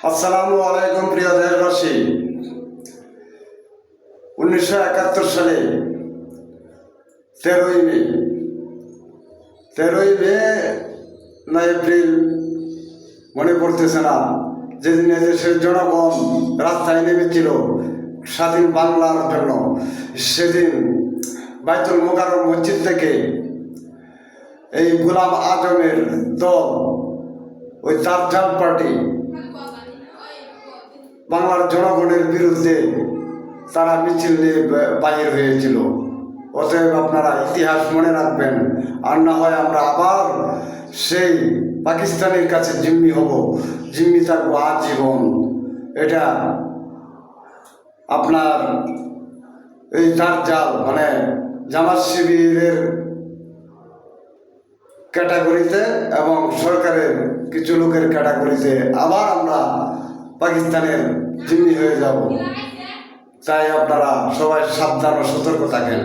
আসসালামু আলাইকুম প্রিয় দেশবাসী। 1971 সালে 13ই মে না এপ্রিল মনে পড়তেছে না, যেদিন দেশের জনগণ রাস্তায় নেমেছিল স্বাধীন বাংলার জন্য। সেদিন বাইতুল মোকাররম মসজিদ থেকে এই গোলাম আজমের দল, ওই দাজ্জাল পার্টি বাংলার জনগণের বিরুদ্ধে তারা মিছিল নিয়ে বাহির হয়েছিল। অতএব আপনারা ইতিহাস মনে রাখবেন, আর না হয় আমরা আবার সেই পাকিস্তানের কাছে জিম্মি হব, জিম্মি থাকবো আজীবন। এটা আপনার এই দাজ্জাল মানে জামাত শিবিরের ক্যাটাগরিতে এবং সরকারের কিছু লোকের ক্যাটাগরিতে আবার আমরা পাকিস্তানের জিম্মি হয়ে যাব। তাই আপনারা সবাই সাবধান ও সতর্ক থাকেন।